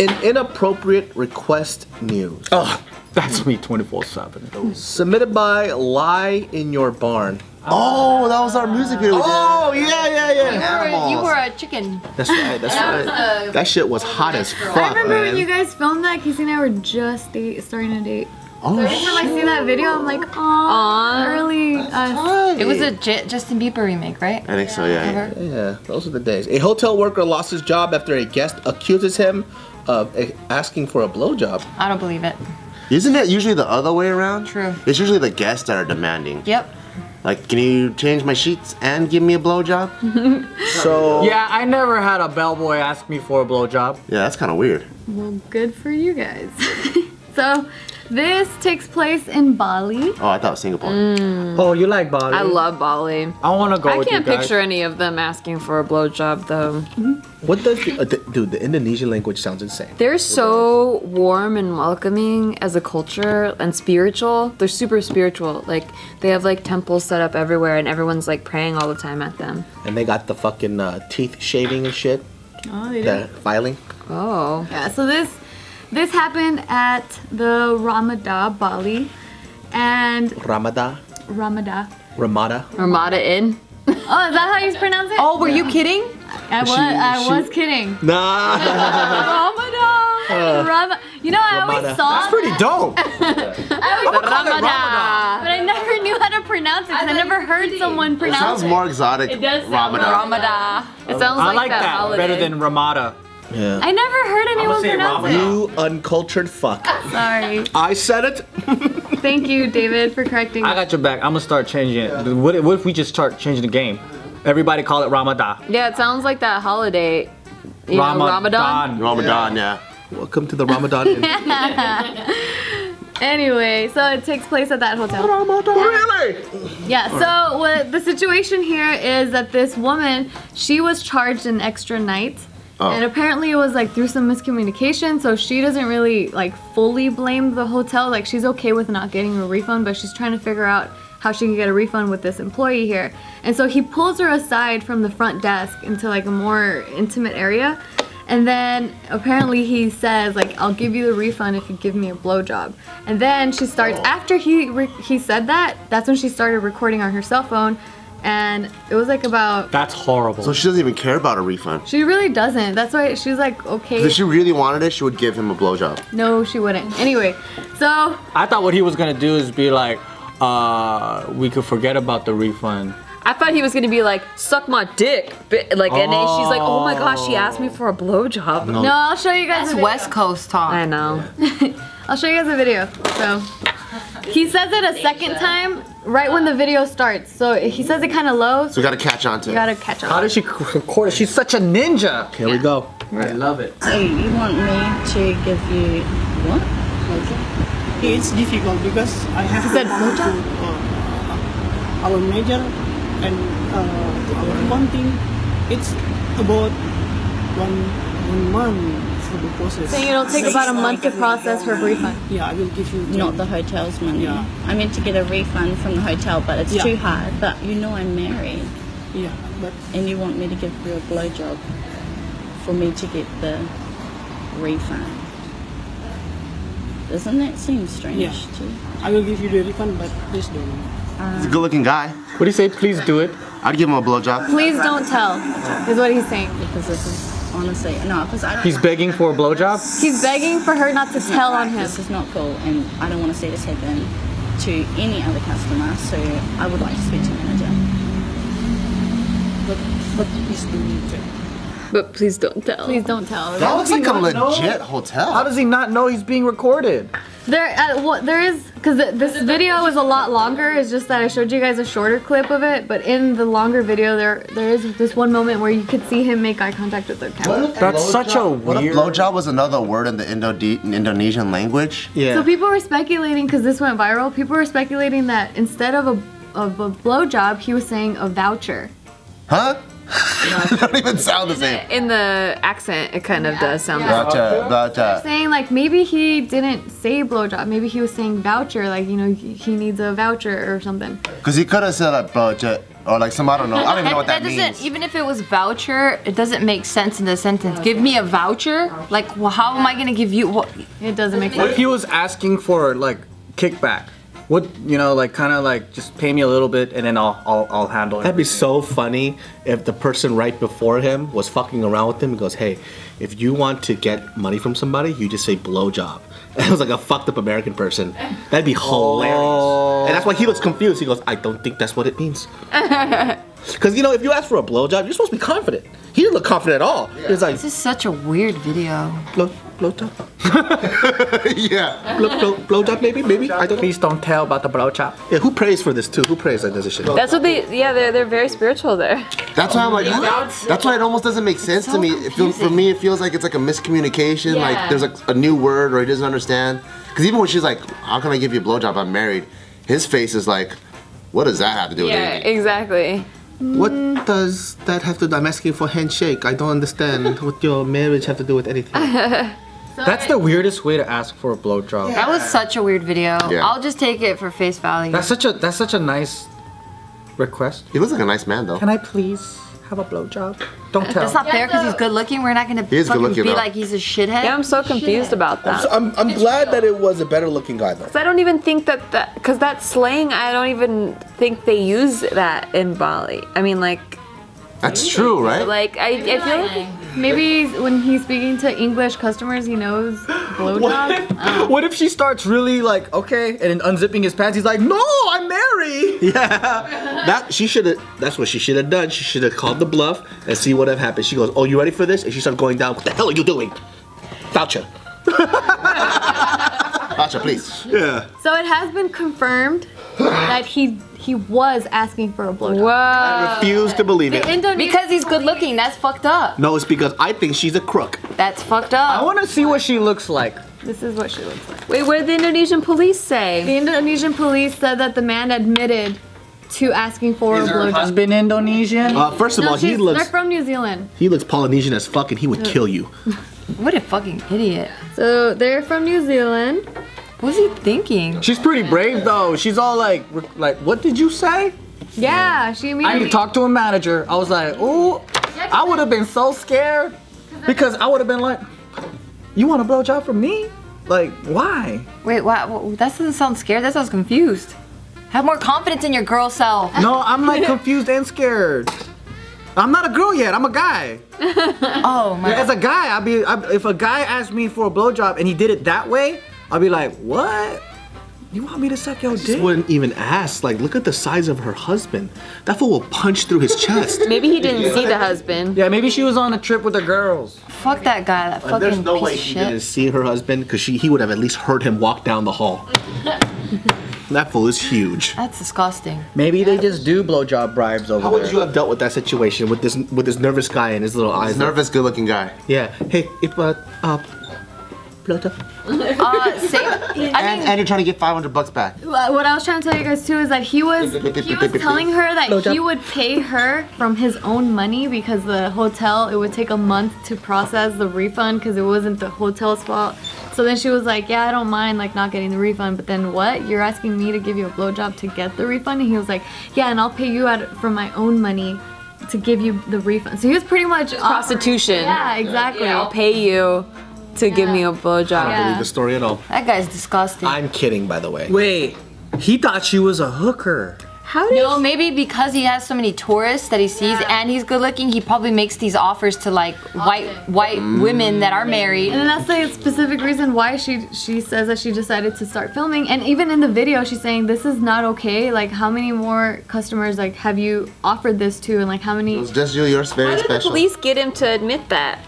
In inappropriate request news. Oh, that's me 24/7. Submitted by Lie in Your Barn. Oh, that was our music video. Oh, yeah. You were a chicken. That's right. That shit was hot as fuck, I remember man. when you guys filmed that, Casey and I were just starting to date. Oh, Every time I see that video, I'm like, aw, early us. It was a Justin Bieber remake, right? I think so, yeah. Yeah, those are the days. A hotel worker lost his job after a guest accuses him of asking for a blowjob. I don't believe it. Isn't it usually the other way around? True. It's usually the guests that are demanding. Yep. Like, can you change my sheets and give me a blowjob? So Yeah, I never had a bellboy ask me for a blowjob. Yeah, that's kind of weird. Well, good for you guys. So, this takes place in Bali. Oh, I thought it was Singapore. Oh, you like Bali? I love Bali. I want to go I with you can't guys. picture any of them asking for a blowjob though. what does dude? The Indonesian language sounds insane. They're so warm and welcoming as a culture and spiritual. They're super spiritual. Like they have like temples set up everywhere and everyone's like praying all the time at them. And they got the fucking teeth shaving and shit. Oh, they do. The filing. Oh. Yeah, so this happened at the Ramada, Bali. And Ramada. Ramada. Ramada Inn. Oh, is that how you pronounce it? Oh, were you kidding? I was kidding. Nah. Ramada. You know, I always Ramada. saw That's pretty dope. but I never knew how to pronounce it because I never heard someone It pronounce sounds it. more exotic. It does sound Ramadan. Ramada. It sounds I like that holiday. better than Ramada. Yeah. I never heard anyone say pronounce Ramada. it. You uncultured fuck. Sorry. I said it. Thank you, David, for correcting I me. got your back. I'm gonna start changing it. What if we just start changing the game? Everybody call it Ramadan. Yeah, it sounds like that holiday. You know, Ramadan. Ramadan, yeah. Welcome to the Ramadan Inn. Anyway, so it takes place at that hotel. Really? Yeah, so what the situation here is that this woman, she was charged an extra night. And apparently it was like through some miscommunication, so she doesn't really like fully blame the hotel. Like she's okay with not getting a refund, but she's trying to figure out how she can get a refund with this employee here. And so he pulls her aside from the front desk into like a more intimate area. And then apparently he says like, I'll give you the refund if you give me a blowjob. And then she starts, after he said that, that's when she started recording on her cell phone. And it was like about... That's horrible. So she doesn't even care about a refund. She really doesn't. That's why she was like, okay. If she really wanted it, she would give him a blowjob. No, she wouldn't. Anyway, so... I thought what he was gonna do is be like, we could forget about the refund. I thought he was gonna be like, suck my dick. Like, and then she's like, oh my gosh, she asked me for a blowjob. No, I'll show you guys That's a video. West Coast talk. I know. I'll show you guys a video. So, he says it a second time right when the video starts. So, he says it kind of low. So we gotta catch on to You it. gotta catch How on. did she record it? She's such a ninja. Here we go. I love it. So you want me to give you what? It's difficult because I have said to go to our manager and our accounting. It's about one month for the process. So, it'll take about a month to process her refund. Yeah, I will give you. Not the hotel's money. Yeah. I meant to get a refund from the hotel, but it's Yeah. too hard. But you know I'm married, Yeah, but and you want me to give you a blowjob for me to get the refund. Doesn't that seem strange Yeah. to you? I will give you the refund, but please don't. He's a good-looking guy. What do you say? Please do it. I'd give him a blowjob. Please don't tell, is what he's saying. Because this is honestly no, because I don't. He's begging for a blowjob. He's begging for her not to tell on him. This is not cool, and I don't want to see this happen to any other customer. So I would like to speak to the manager. But please don't. But please don't tell. Please don't tell. That looks like a not know? legit hotel. How does he not know he's being recorded? There is, because this video is a lot longer. It's just that I showed you guys a shorter clip of it. But in the longer video, there is this one moment where you could see him make eye contact with the camera. That's such a What if weird. blowjob was another word in the Indonesian language? Yeah. So people were speculating, because this went viral, people were speculating that instead of a blowjob, he was saying a voucher. Huh? They don't even sound the same. In the accent, it kind of does sound like Voucher. Saying like maybe he didn't say blowjob, maybe he was saying voucher, like, you know, he needs a voucher or something. Because he could have said like voucher. Or like some, I don't know what that doesn't, means. even if it was voucher, it doesn't make sense in the sentence. Give me a voucher? Like, well, how am I gonna give you what? It doesn't make What sense. if he was asking for like kickback? What, you know, like kind of like just pay me a little bit and then I'll handle it. That'd be so funny if the person right before him was fucking around with him and goes, hey, if you want to get money from somebody, you just say blowjob. And it was like a fucked up American person. That'd be hilarious. And that's why he looks confused. He goes, I don't think that's what it means. Because, you know, if you ask for a blowjob, you're supposed to be confident. He didn't look confident at all. He was like, This is such a weird video. blowjob? Yeah. Blowjob, maybe? I don't know. Please don't tell about the blowjob. Yeah, who prays for this too? Who prays that does this shit? That's what they're very spiritual there. That's why I'm like, that's why it almost doesn't make sense to me. For me, it feels like it's like a miscommunication. Yeah. Like there's like a new word or he doesn't understand. Because even when she's like, how can I give you a blowjob? I'm married. His face is like, what does that have to do with anything? Exactly. What does that have to do? I'm asking for handshake. I don't understand what your marriage have to do with anything. That's the weirdest way to ask for a blowjob. That was such a weird video. Yeah. I'll just take it for face value. That's such a nice request. He looks like a nice man though. Can I please have a blowjob? Don't tell. That's not fair because he's good looking. We're not gonna He is fucking good-looking, be though. like he's a shithead. Yeah, I'm so confused about that. I'm glad that it was a better looking guy though. I don't even think that because that slang, I don't even think they use that in Bali. I mean, like That's true, right? I feel like Maybe when he's speaking to English customers, he knows blowjob. What if she starts really like, okay, and then unzipping his pants, he's like, no, I'm married. Yeah, that's what she should have done. She should have called the bluff and see what have happened. She goes, "Oh, you ready for this?" And she started going down. What the hell are you doing? Voucher. Gotcha, please. Yeah. So it has been confirmed that he was asking for a blowjob. I refuse to believe it. Because he's good looking. That's fucked up. No, it's because I think she's a crook. That's fucked I up. want to see what she looks like. This is what she looks like. wait, what did the Indonesian police say? The Indonesian police said that the man admitted to asking for a blowjob. Husband Indonesian? First of all, They're he looks from New Zealand. Polynesian as fuck, and he would kill you. What a fucking idiot. So they're from New Zealand. What's he thinking? She's pretty brave though. She's all like, what did you say? Yeah, she I immediately. need to talk to a manager. I was like, oh, I would have been so scared because I would have been like, you want a blowjob from me? Like, why? Wait, wow, that doesn't sound scared. That sounds confused. Have more confidence in your girl self. No, I'm like confused and scared. I'm not a girl yet. I'm a guy. Oh my. As a guy, if a guy asked me for a blowjob and he did it that way, I'll be like, what? You want me to suck your I just dick? wouldn't even ask. Like, look at the size of her husband. That fool will punch through his chest. Maybe he didn't see the husband. Yeah, maybe she was on a trip with the girls. Fuck that guy. That fucking There's no piece way of he shit. didn't see her husband because he would have at least heard him walk down the hall. That fool is huge. That's disgusting. Maybe they just do blowjob bribes over How there. would you have dealt with that situation with this nervous guy and his little eyes? He's nervous, good-looking guy. Yeah. Hey, blowjob. Same. And you're trying to get $500 back. What I was trying to tell you guys too is that he was telling her that he would pay her from his own money because the hotel, it would take a month to process the refund because it wasn't the hotel's fault. So then she was like, yeah, I don't mind like not getting the refund, but then what? You're asking me to give you a blowjob to get the refund? And he was like, yeah, and I'll pay you from my own money to give you the refund. So he was pretty much Prostitution. Yeah, exactly. I'll pay you to give me a I blowjob. don't Yeah. believe the story at all. That guy's disgusting. I'm kidding, by the way. Wait, he thought she was a hooker. No, maybe because he has so many tourists that he sees and he's good looking, he probably makes these offers to like white women that are married. And then that's the specific reason why she says that she decided to start filming. And even in the video, she's saying this is not okay. Like, how many more customers like have you offered this to, and like how many? It's just you, yours very How did the special. police get him to admit that?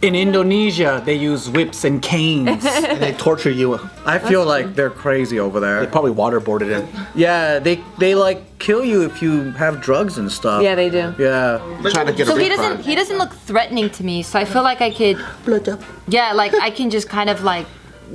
In Indonesia, they use whips and canes. And they torture you. I feel like they're crazy over They there. probably waterboarded him. Yeah, they like kill you if you have drugs and stuff. Yeah, they do. Yeah. Trying to get So a he refund. doesn't look threatening to me. So I feel like I could, yeah, like I can just kind of like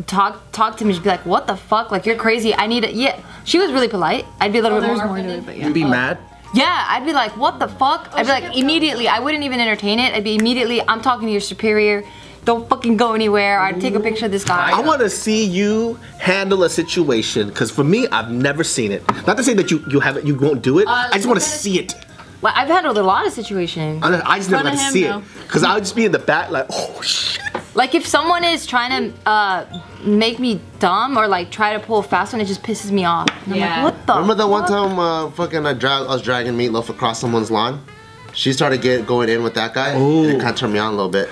talk to him and just be like, what the fuck? Like, you're crazy. I need it. Yeah, she was really polite. I'd be a little bit more. More to it, but yeah. You'd be mad. Yeah, I'd be like, what the fuck? I'd be like, immediately, I wouldn't even entertain it. I'd be immediately, I'm talking to your superior. don't fucking go anywhere. I'd take a picture of this guy. I want to see you handle a situation because for me, I've never seen it. Not to say that you won't do it. I just want to see it. Well, I've handled a lot of situations. I just never got to see though. it because I would just be in the back like, oh shit. Like if someone is trying to make me dumb or like try to pull a fast one, it just pisses me off. And I'm like, what the? Remember that one time I was dragging Meatloaf across someone's lawn? She started going in with that guy. And it kind of turned me on a little bit.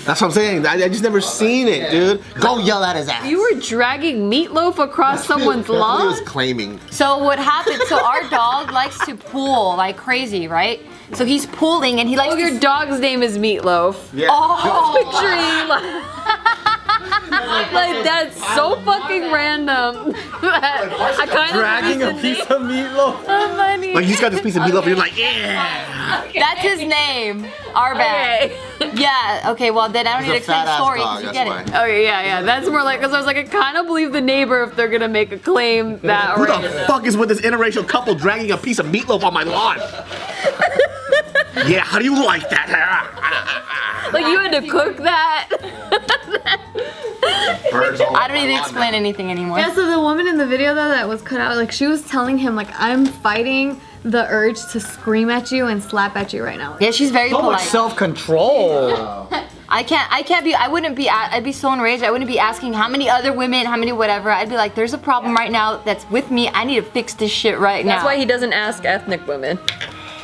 That's what I'm saying. I just never seen it, dude. Go yell at his ass. You were dragging Meatloaf across someone's He lawn? was claiming. So what happened? So our dog likes to pull like crazy, right? So he's pulling and he likes. Oh, your dog's name is Meatloaf. Yeah. Oh, Picturing like that's so fucking random. I kind Dragging a piece of meatloaf. So funny. Like he's got this piece of meatloaf and you're like, yeah. that's his name. Our bad. Yeah. Okay. Well, then I don't need to He's a explain the fat-ass story. dog, You that's get why. it. Okay, yeah. That's more like, because I was like, I kind of believe the neighbor if they're gonna make a claim that Who the random. fuck is with this interracial couple dragging a piece of meatloaf on my lawn? Yeah, how do you like that? Like you had to cook that. I don't need to explain anything anymore. Yeah, so the woman in the video though that was cut out, like she was telling him like I'm fighting the urge to scream at you and slap at you right now. Yeah, she's very So much polite. self-control. I'd be so enraged. I wouldn't be asking how many other women, how many whatever. I'd be like, there's a problem right now that's with me. I need to fix this shit right now. That's why he doesn't ask ethnic women.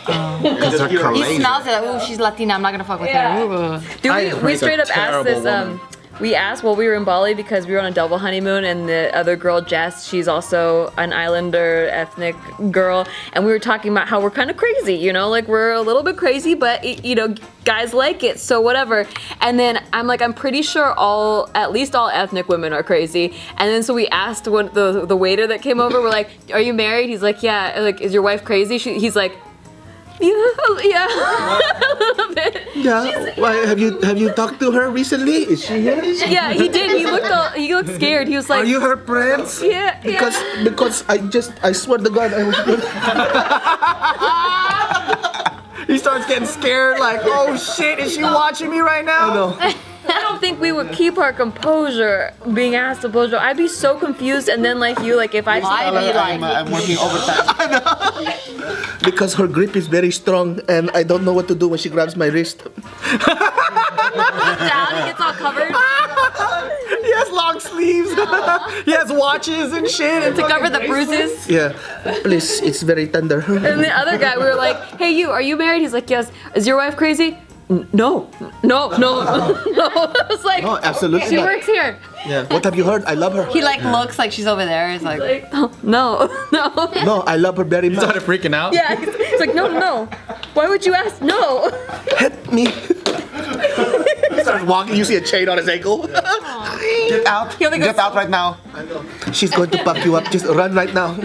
Because they're He crazy. smells it like, ooh, she's Latina. I'm not gonna fuck with her. Dude, we straight up asked this. We asked while we were in Bali because we were on a double honeymoon, and the other girl, Jess, she's also an islander ethnic girl, and we were talking about how we're kind of crazy, you know, like we're a little bit crazy, but you know, guys like it, so whatever. And then I'm like, I'm pretty sure at least all ethnic women are crazy. And then so we asked the waiter that came over, we're like, are you married? He's like, yeah. Like, is your wife crazy? He's like, yeah, a little bit. Yeah. Why have you talked to her recently? Is she here? Yeah, he did. He looked scared. He was like, Are you her friends? yeah, Because I swear to God I was. He starts getting scared like, oh shit, is she watching me right now? I know. I don't think we would keep our composure being asked to blow job. I'd be so confused, and then like you, like if I I'd be like, I'm working overtime. Because her grip is very strong and I don't know what to do when she grabs my wrist. down, he gets all covered He has long sleeves. He has watches and shit. And to cover the bruises. Yeah. Please, it's very tender. And the other guy, we were like, hey, are you married? He's like, yes. Is your wife crazy? No. I was like, No, absolutely She not. works here. Yeah. What have you heard? I love her. he like looks like she's over there. It's like, no. No, I love her very much. started freaking out. Yeah, it's like, no. Why would you ask? No. Hit me. He starts walking. You see a chain on his ankle. Get out. Get out right now. She's going to fuck you up. Just run right now.